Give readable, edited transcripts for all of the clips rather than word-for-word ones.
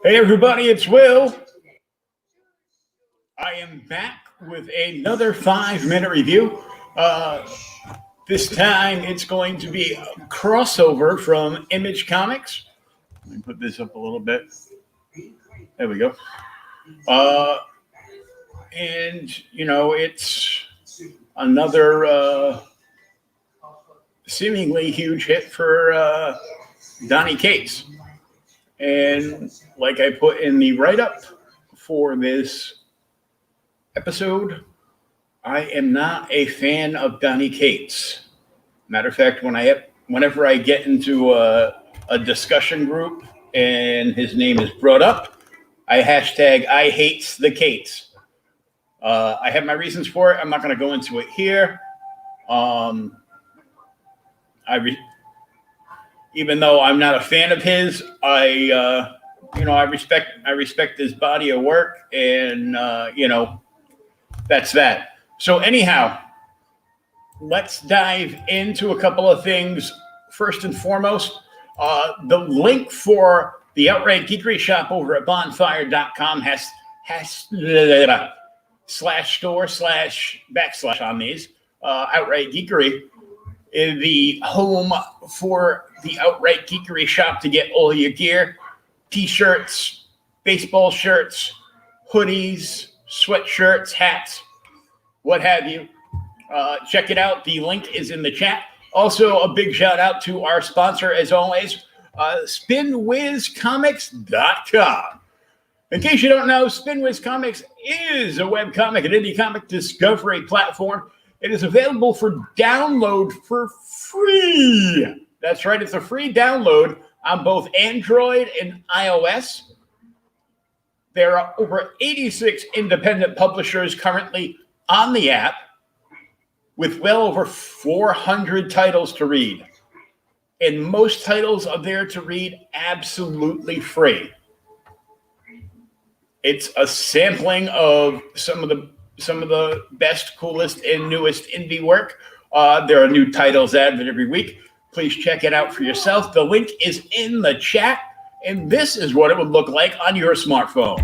Hey everybody, it's Will. I am back with another 5-minute review. This time it's going to be a crossover from Image Comics. Let me put this up a little bit. There we go. It's another seemingly huge hit for Donny Cates. And like I put in the write-up for this episode, I am not a fan of Donny Cates. Matter of fact, whenever I get into a discussion group and his name is brought up, I hashtag I hates the Cates. I have my reasons for it. I'm not going to go into it here. Even though I'm not a fan of his, I respect his body of work, and that's that. So anyhow, let's dive into a couple of things. First and foremost, the link for the Outright Geekery shop over at bonfire.com has /store// on these. Outright Geekery is the home for the Outright Geekery shop to get all your gear, t-shirts, baseball shirts, hoodies, sweatshirts, hats, what have you. Check it out. The link is in the chat. Also, a big shout out to our sponsor, as always, SpinWizComics.com. In case you don't know, SpinWiz Comics is a webcomic and indie comic discovery platform. It is available for download for free. That's right. It's a free download on both Android and iOS. There are over 86 independent publishers currently on the app with well over 400 titles to read. And most titles are there to read absolutely free. It's a sampling of some of the best, coolest, and newest indie work. There are new titles added every week. Please check it out for yourself. The link is in the chat, and this is what it would look like on your smartphone.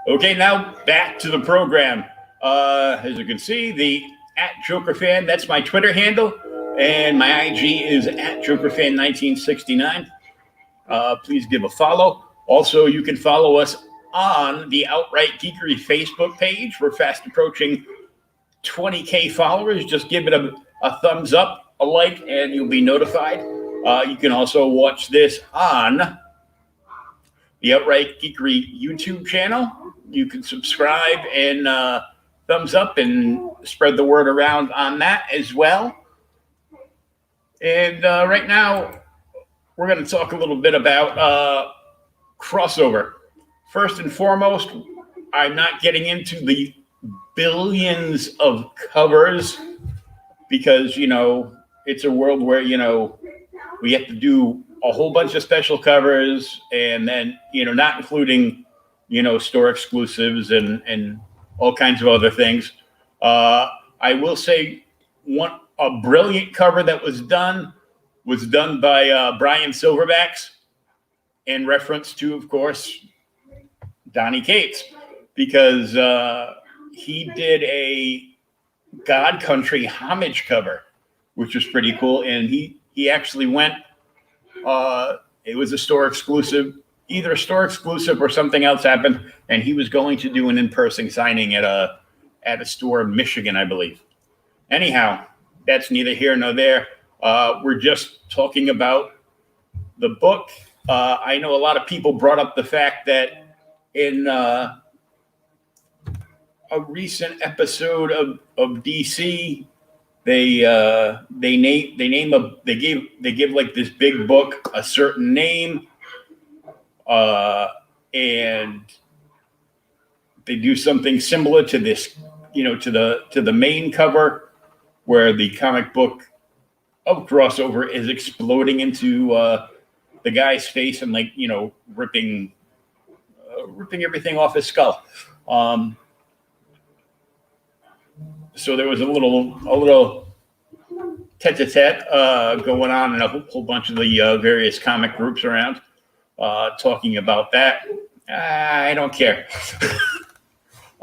Okay, now back to the program. As you can see, the @JokerFan, that's my Twitter handle, and my IG is @JokerFan1969. Please give a follow. Also, you can follow us on the Outright Geekery Facebook page. We're fast approaching 20K followers. Just give it a thumbs up, a like, and you'll be notified. You can also watch this on the Outright Geekery YouTube channel. You can subscribe and thumbs up and spread the word around on that as well. And right now, we're going to talk a little bit about crossover. First and foremost, I'm not getting into the billions of covers because, it's a world where, we have to do a whole bunch of special covers and then, not including store exclusives and all kinds of other things. I will say a brilliant cover that was done by Brian Silverbacks in reference to, of course, Donny Cates, because he did a God Country homage cover, which was pretty cool. And he actually went, it was a store exclusive, either a store exclusive or something else happened, and he was going to do an in-person signing at a store in Michigan, I believe. Anyhow, that's neither here nor there. We're just talking about the book. I know a lot of people brought up the fact that in a recent episode of DC, they give like this big book a certain name. And they do something similar to this, to the main cover, where the comic book of crossover is exploding into the guy's face and like, ripping everything off his skull. So there was a little tete-a-tete going on in a whole bunch of the various comic groups around, talking about that. I don't care.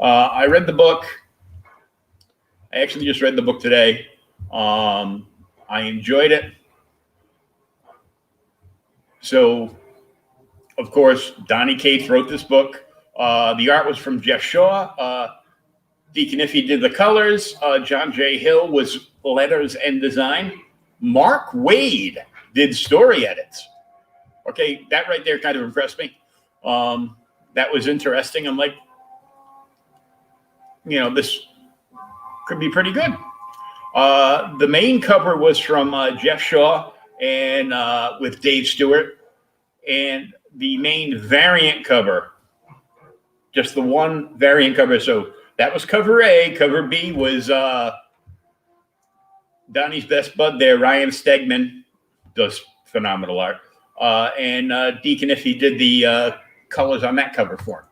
I read the book. I actually just read the book today. I enjoyed it. So, of course, Donny Cates wrote this book. The art was from Geoff Shaw. Cunniffe did the colors. John J. Hill was letters and design. Mark Waid did story edits. Okay, that right there kind of impressed me. That was interesting. I'm like, this could be pretty good. The main cover was from Geoff Shaw and with Dave Stewart. And the main variant cover, just the one variant cover. So that was cover A. Cover B was Donnie's best bud there, Ryan Stegman, does phenomenal art. And Cunniffe did the colors on that cover for him.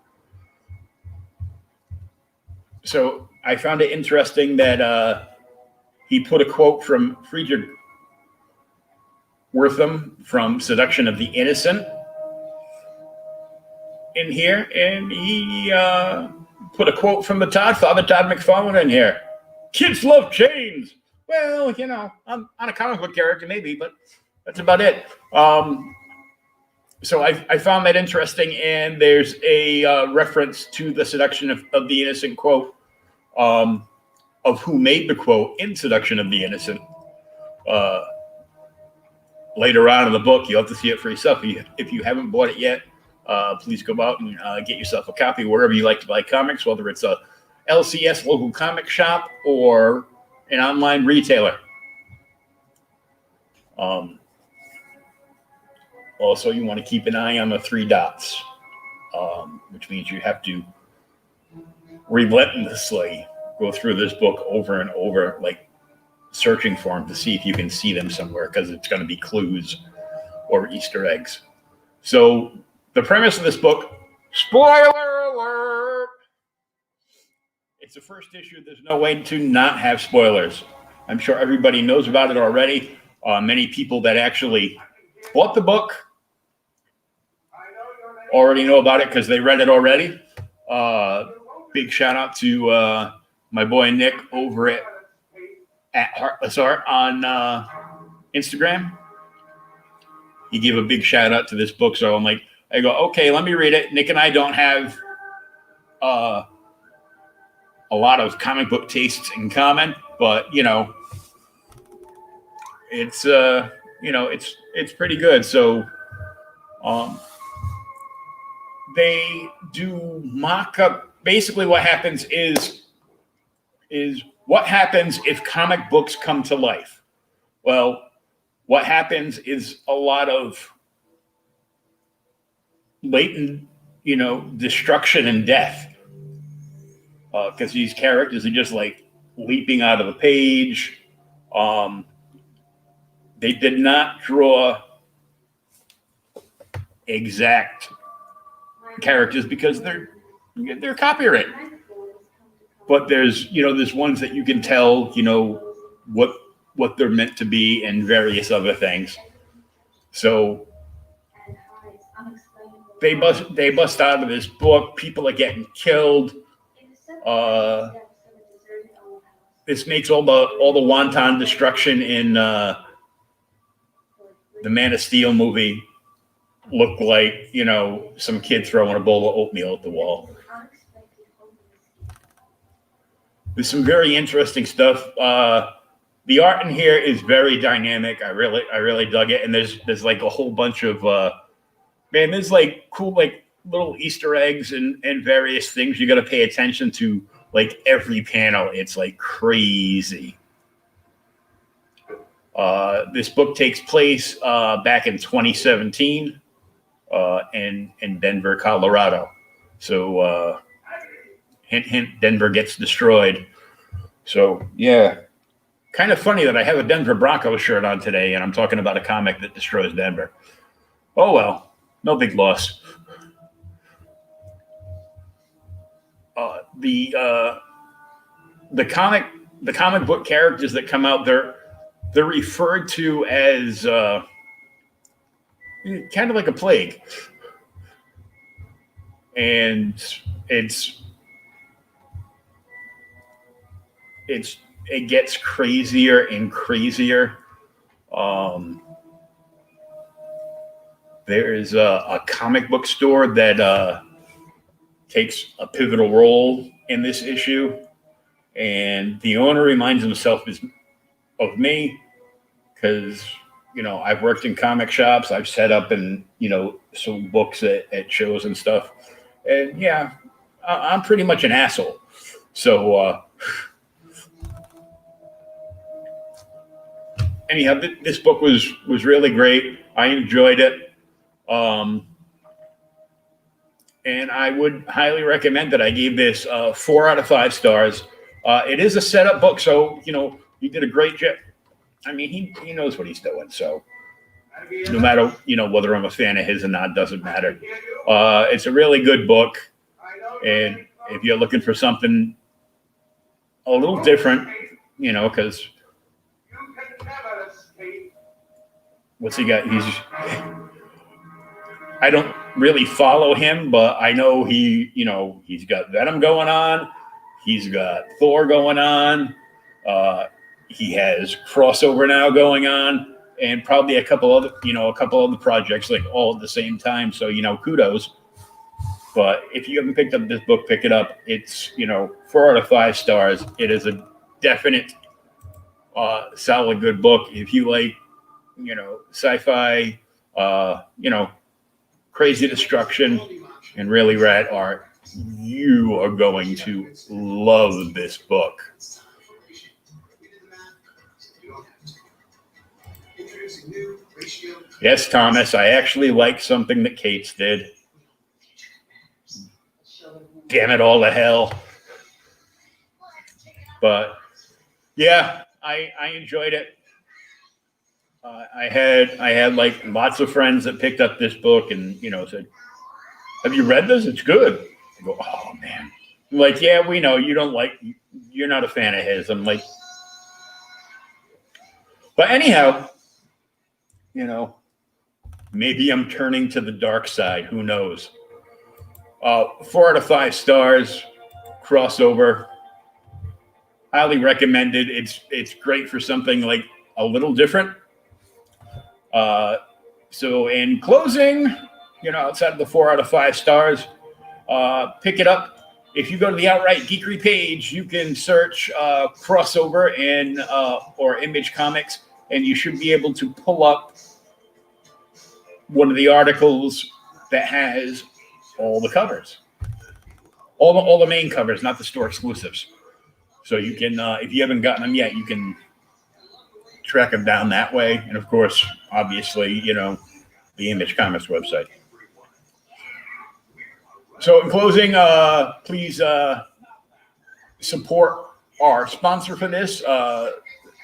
So I found it interesting that he put a quote from Friedrich Wertham from Seduction of the Innocent in here, and he put a quote from Father Todd McFarlane in here. Kids love chains. Well, I'm on a comic book character maybe, but that's about it. So I found that interesting, and there's a reference to the Seduction of the Innocent quote, of who made the quote in Seduction of the Innocent. Later on in the book, you'll have to see it for yourself. If you haven't bought it yet, please go out and get yourself a copy wherever you like to buy comics, whether it's a LCS local comic shop or an online retailer. Also, you want to keep an eye on the 3 dots, which means you have to relentlessly go through this book over and over, like searching for them to see if you can see them somewhere, because it's going to be clues or Easter eggs. So the premise of this book, spoiler alert, it's the first issue. There's no way to not have spoilers. I'm sure everybody knows about it already. Many people that actually bought the book already know about it because they read it already. Big shout out to my boy Nick over at Heartless Art on Instagram. He gave a big shout out to this book, so I'm like, I go, okay, let me read it. Nick and I don't have a lot of comic book tastes in common, but it's it's pretty good. So they do mock up. Basically, what happens is what happens if comic books come to life? Well, what happens is a lot of latent, destruction and death. Because these characters are just like leaping out of the page. They did not draw exact characters because they're copyright. But there's ones that you can tell, what they're meant to be and various other things. So they bust out of this book. People are getting killed. This makes all the wanton destruction in the Man of Steel movie look like, some kid throwing a bowl of oatmeal at the wall. There's some very interesting stuff. The art in here is very dynamic. I really dug it. And there's like a whole bunch of there's like cool like little Easter eggs and various things you got to pay attention to. Like every panel, it's like crazy. This book takes place back in 2017 in Denver, Colorado. So hint, hint, Denver gets destroyed. So yeah, kind of funny that I have a Denver Broncos shirt on today, and I'm talking about a comic that destroys Denver. Oh well, no big loss. The comic book characters that come out, they're referred to as kind of like a plague, and it gets crazier and crazier. There is a comic book store that takes a pivotal role in this issue, and the owner reminds himself of me because I've worked in comic shops, I've set up and sold books at shows and stuff, and yeah, I'm pretty much an asshole. So anyhow, this book was really great. I enjoyed it. And I would highly recommend it. I gave this 4 out of 5 stars. It is a setup book, so he did a great job. I mean, he knows what he's doing. So no matter whether I'm a fan of his or not, doesn't matter. It's a really good book, and if you're looking for something a little different, because what's he got? I don't really follow him, but I know he's got Venom going on. He's got Thor going on. He has crossover now going on, and probably a couple other projects like all at the same time. So, kudos. But if you haven't picked up this book, pick it up. It's, 4 out of 5 stars. It is a definite, solid, good book. If you like, sci-fi, crazy destruction, and really rad art, you are going to love this book. Yes, Thomas, I actually like something that Kate's did. Damn it all to hell. But yeah, I enjoyed it. I had like lots of friends that picked up this book and said, "Have you read this? It's good." I go, "Oh man!" I'm like, "Yeah, we know you're not a fan of his." I'm like, but anyhow, maybe I'm turning to the dark side. Who knows? 4 out of 5 stars, crossover. Highly recommended. It's great for something like a little different. So in closing, outside of the 4 out of 5 stars, pick it up. If you go to the Outright Geekery page, you can search crossover and or Image Comics, and you should be able to pull up one of the articles that has all the covers, all the main covers, not the store exclusives. So you can, if you haven't gotten them yet, you can track them down that way. And of course, obviously, the Image Comics website. So in closing, please support our sponsor for this,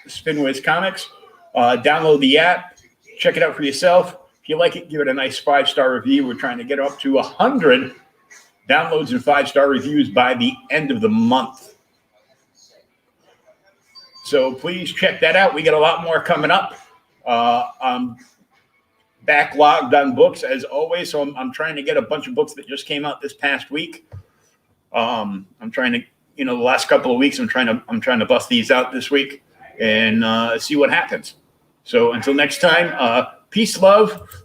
Spinwiz Comics. Download the app, check it out for yourself. If you like it, give it a nice 5-star review. We're trying to get up to 100 downloads and 5-star reviews by the end of the month. So please check that out. We got a lot more coming up. I'm backlogged on books as always, so I'm trying to get a bunch of books that just came out this past week. I'm trying to, the last couple of weeks, I'm trying to bust these out this week and see what happens. So until next time, peace, love.